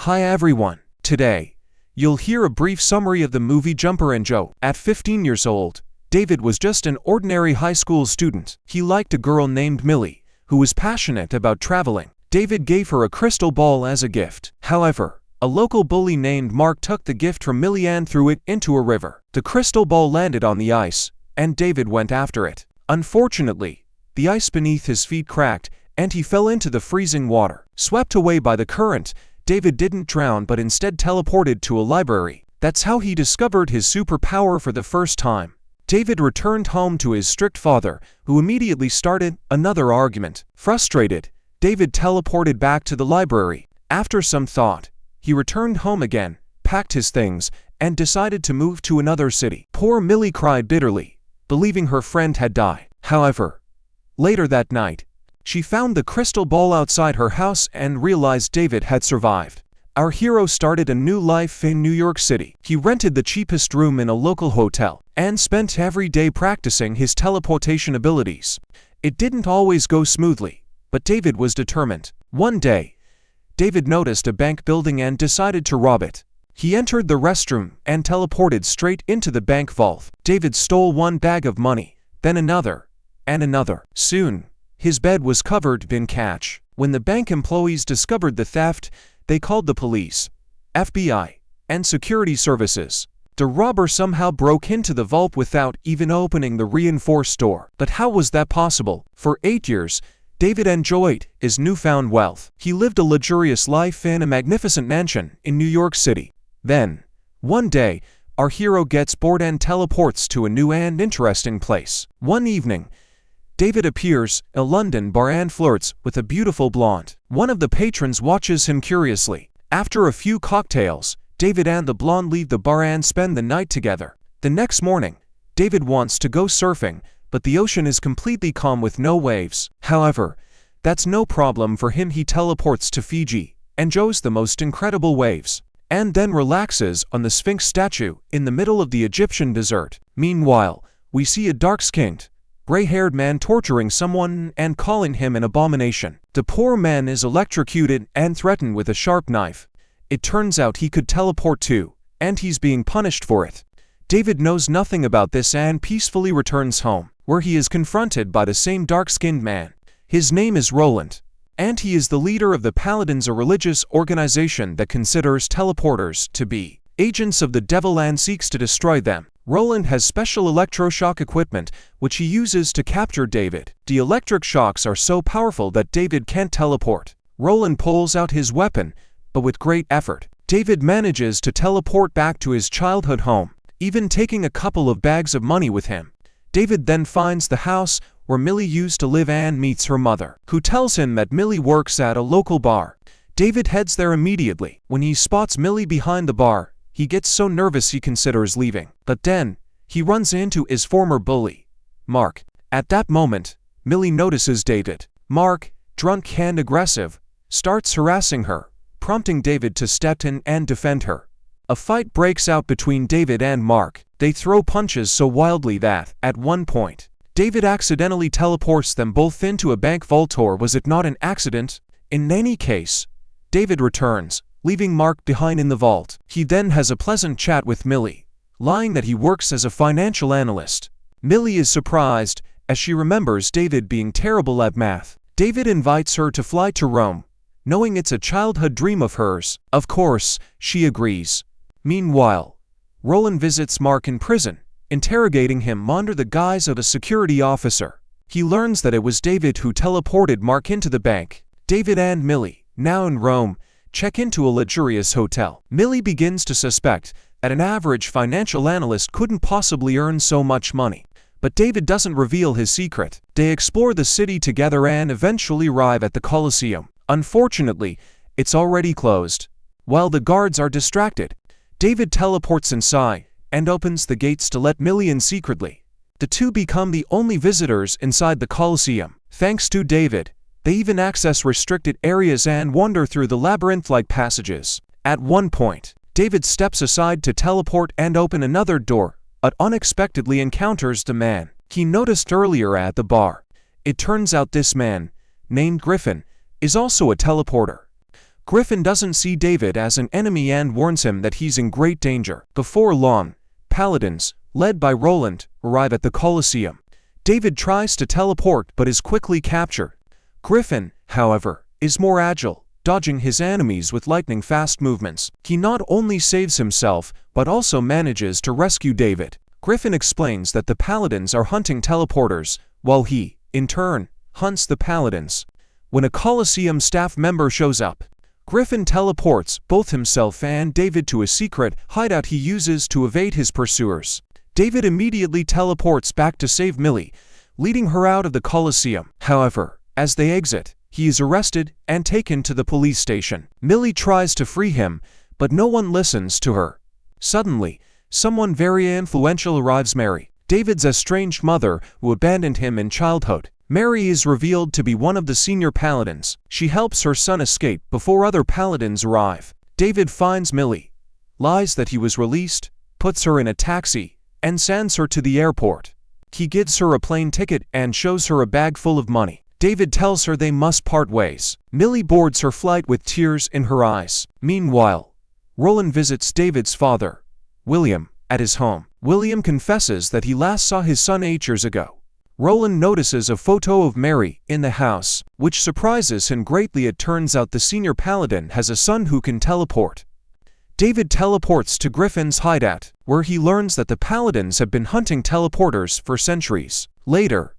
Hi everyone. Today, you'll hear a brief summary of the movie Jumper and Joe. At 15 years old, David was just an ordinary high school student. He liked a girl named Millie, who was passionate about traveling. David gave her a crystal ball as a gift. However, a local bully named Mark took the gift from Millie and threw it into a river. The crystal ball landed on the ice, and David went after it. Unfortunately, the ice beneath his feet cracked, and he fell into the freezing water. Swept away by the current, David didn't drown but instead teleported to a library. That's how he discovered his superpower for the first time. David returned home to his strict father, who immediately started another argument. Frustrated, David teleported back to the library. After some thought, he returned home again, packed his things, and decided to move to another city. Poor Millie cried bitterly, believing her friend had died. However, later that night, she found the crystal ball outside her house and realized David had survived. Our hero started a new life in New York City. He rented the cheapest room in a local hotel and spent every day practicing his teleportation abilities. It didn't always go smoothly, but David was determined. One day, David noticed a bank building and decided to rob it. He entered the restroom and teleported straight into the bank vault. David stole one bag of money, then another, and another. Soon, his bed was covered in cash. When the bank employees discovered the theft, they called the police, FBI, and security services. The robber somehow broke into the vault without even opening the reinforced door. But how was that possible? For 8 years, David enjoyed his newfound wealth. He lived a luxurious life in a magnificent mansion in New York City. Then, one day, our hero gets bored and teleports to a new and interesting place. One evening, David appears in a London bar and flirts with a beautiful blonde. One of the patrons watches him curiously. After a few cocktails, David and the blonde leave the bar and spend the night together. The next morning, David wants to go surfing, but the ocean is completely calm with no waves. However, that's no problem for him. He teleports to Fiji, enjoys the most incredible waves, and then relaxes on the Sphinx statue in the middle of the Egyptian desert. Meanwhile, we see a dark-skinned, gray-haired man torturing someone and calling him an abomination. The poor man is electrocuted and threatened with a sharp knife. It turns out he could teleport too, and he's being punished for it. David knows nothing about this and peacefully returns home, where he is confronted by the same dark-skinned man. His name is Roland, and he is the leader of the Paladins, a religious organization that considers teleporters to be agents of the devil and seeks to destroy them. Roland has special electroshock equipment, which he uses to capture David. The electric shocks are so powerful that David can't teleport. Roland pulls out his weapon, but with great effort, David manages to teleport back to his childhood home, even taking a couple of bags of money with him. David then finds the house where Millie used to live and meets her mother, who tells him that Millie works at a local bar. David heads there immediately. When he spots Millie behind the bar, he gets so nervous he considers leaving. But then, he runs into his former bully, Mark. At that moment, Millie notices David. Mark, drunk and aggressive, starts harassing her, prompting David to step in and defend her. A fight breaks out between David and Mark. They throw punches so wildly that, at one point, David accidentally teleports them both into a bank vault. Or was it not an accident? In any case, David returns, leaving Mark behind in the vault. He then has a pleasant chat with Millie, lying that he works as a financial analyst. Millie is surprised, as she remembers David being terrible at math. David invites her to fly to Rome, knowing it's a childhood dream of hers. Of course, she agrees. Meanwhile, Roland visits Mark in prison, interrogating him under the guise of a security officer. He learns that it was David who teleported Mark into the bank. David and Millie, now in Rome, check into a luxurious hotel. Millie begins to suspect that an average financial analyst couldn't possibly earn so much money. But David doesn't reveal his secret. They explore the city together and eventually arrive at the Colosseum. Unfortunately, it's already closed. While the guards are distracted, David teleports inside and opens the gates to let Millie in secretly. The two become the only visitors inside the Colosseum. Thanks to David, they even access restricted areas and wander through the labyrinth-like passages. At one point, David steps aside to teleport and open another door, but unexpectedly encounters the man he noticed earlier at the bar. It turns out this man, named Griffin, is also a teleporter. Griffin doesn't see David as an enemy and warns him that he's in great danger. Before long, paladins, led by Roland, arrive at the Colosseum. David tries to teleport but is quickly captured. Griffin, however, is more agile, dodging his enemies with lightning-fast movements. He not only saves himself, but also manages to rescue David. Griffin explains that the paladins are hunting teleporters, while he, in turn, hunts the paladins. When a Colosseum staff member shows up, Griffin teleports both himself and David to a secret hideout he uses to evade his pursuers. David immediately teleports back to save Millie, leading her out of the Colosseum. However, as they exit, he is arrested and taken to the police station. Millie tries to free him, but no one listens to her. Suddenly, someone very influential arrives: Mary, David's estranged mother who abandoned him in childhood. Mary is revealed to be one of the senior paladins. She helps her son escape before other paladins arrive. David finds Millie, lies that he was released, puts her in a taxi, and sends her to the airport. He gives her a plane ticket and shows her a bag full of money. David tells her they must part ways. Millie boards her flight with tears in her eyes. Meanwhile, Roland visits David's father, William, at his home. William confesses that he last saw his son 8 years ago. Roland notices a photo of Mary in the house, which surprises him greatly. It turns out the senior paladin has a son who can teleport. David teleports to Griffin's hideout, where he learns that the paladins have been hunting teleporters for centuries. Later,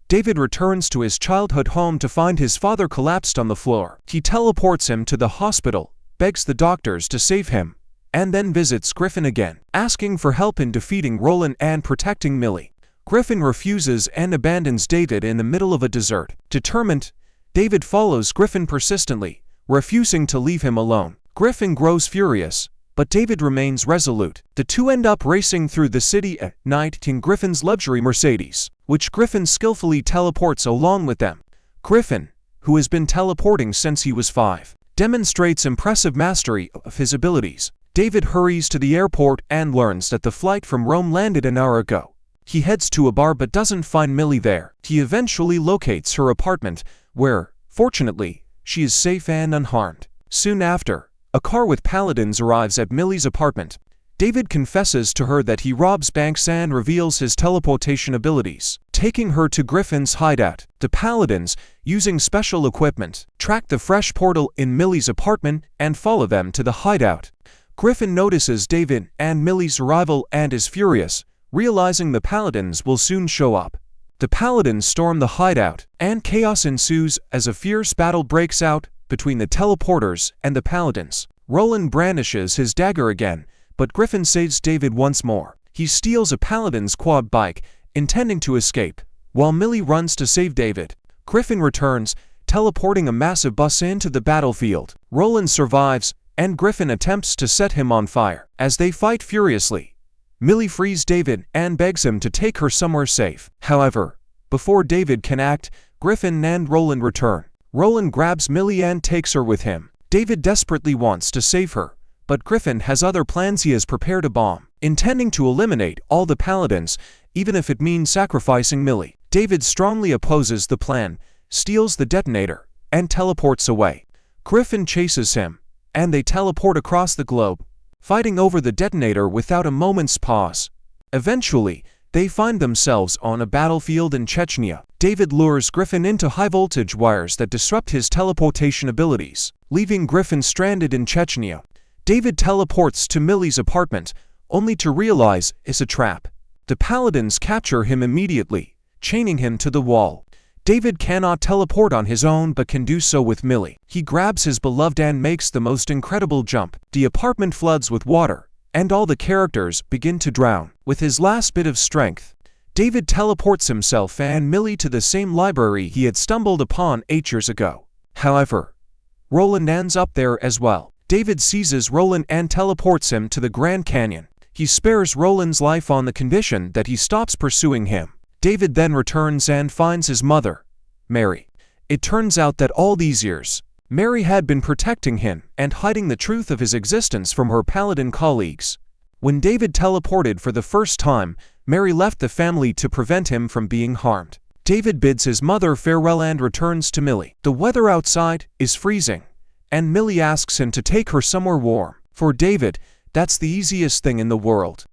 David returns to his childhood home to find his father collapsed on the floor. He teleports him to the hospital, begs the doctors to save him, and then visits Griffin again, asking for help in defeating Roland and protecting Millie. Griffin refuses and abandons David in the middle of a desert. Determined, David follows Griffin persistently, refusing to leave him alone. Griffin grows furious, but David remains resolute. The two end up racing through the city at night in Griffin's luxury Mercedes, which Griffin skillfully teleports along with them. Griffin, who has been teleporting since he was 5, demonstrates impressive mastery of his abilities. David hurries to the airport and learns that the flight from Rome landed an hour ago. He heads to a bar but doesn't find Millie there. He eventually locates her apartment, where, fortunately, she is safe and unharmed. Soon after, a car with paladins arrives at Millie's apartment. David confesses to her that he robs banks and reveals his teleportation abilities. Taking her to Griffin's hideout, the paladins, using special equipment, track the fresh portal in Millie's apartment and follow them to the hideout. Griffin notices David and Millie's arrival and is furious, realizing the paladins will soon show up. The paladins storm the hideout, and chaos ensues as a fierce battle breaks out between the teleporters and the paladins. Roland brandishes his dagger again, but Griffin saves David once more. He steals a paladin's quad bike, intending to escape, while Millie runs to save David. Griffin returns, teleporting a massive bus into the battlefield. Roland survives, and Griffin attempts to set him on fire. As they fight furiously, Millie frees David and begs him to take her somewhere safe. However, before David can act, Griffin and Roland return. Roland grabs Millie and takes her with him. David desperately wants to save her, but Griffin has other plans. He has prepared a bomb, intending to eliminate all the paladins, even if it means sacrificing Millie. David strongly opposes the plan, steals the detonator, and teleports away. Griffin chases him, and they teleport across the globe, fighting over the detonator without a moment's pause. Eventually, they find themselves on a battlefield in Chechnya. David lures Griffin into high-voltage wires that disrupt his teleportation abilities, leaving Griffin stranded in Chechnya. David teleports to Millie's apartment, only to realize it's a trap. The paladins capture him immediately, chaining him to the wall. David cannot teleport on his own but can do so with Millie. He grabs his beloved and makes the most incredible jump. The apartment floods with water, and all the characters begin to drown. With his last bit of strength, David teleports himself and Millie to the same library he had stumbled upon 8 years ago. However, Roland ends up there as well. David seizes Roland and teleports him to the Grand Canyon. He spares Roland's life on the condition that he stops pursuing him. David then returns and finds his mother, Mary. It turns out that all these years, Mary had been protecting him and hiding the truth of his existence from her paladin colleagues. When David teleported for the first time, Mary left the family to prevent him from being harmed. David bids his mother farewell and returns to Millie. The weather outside is freezing, and Millie asks him to take her somewhere warm. For David, that's the easiest thing in the world.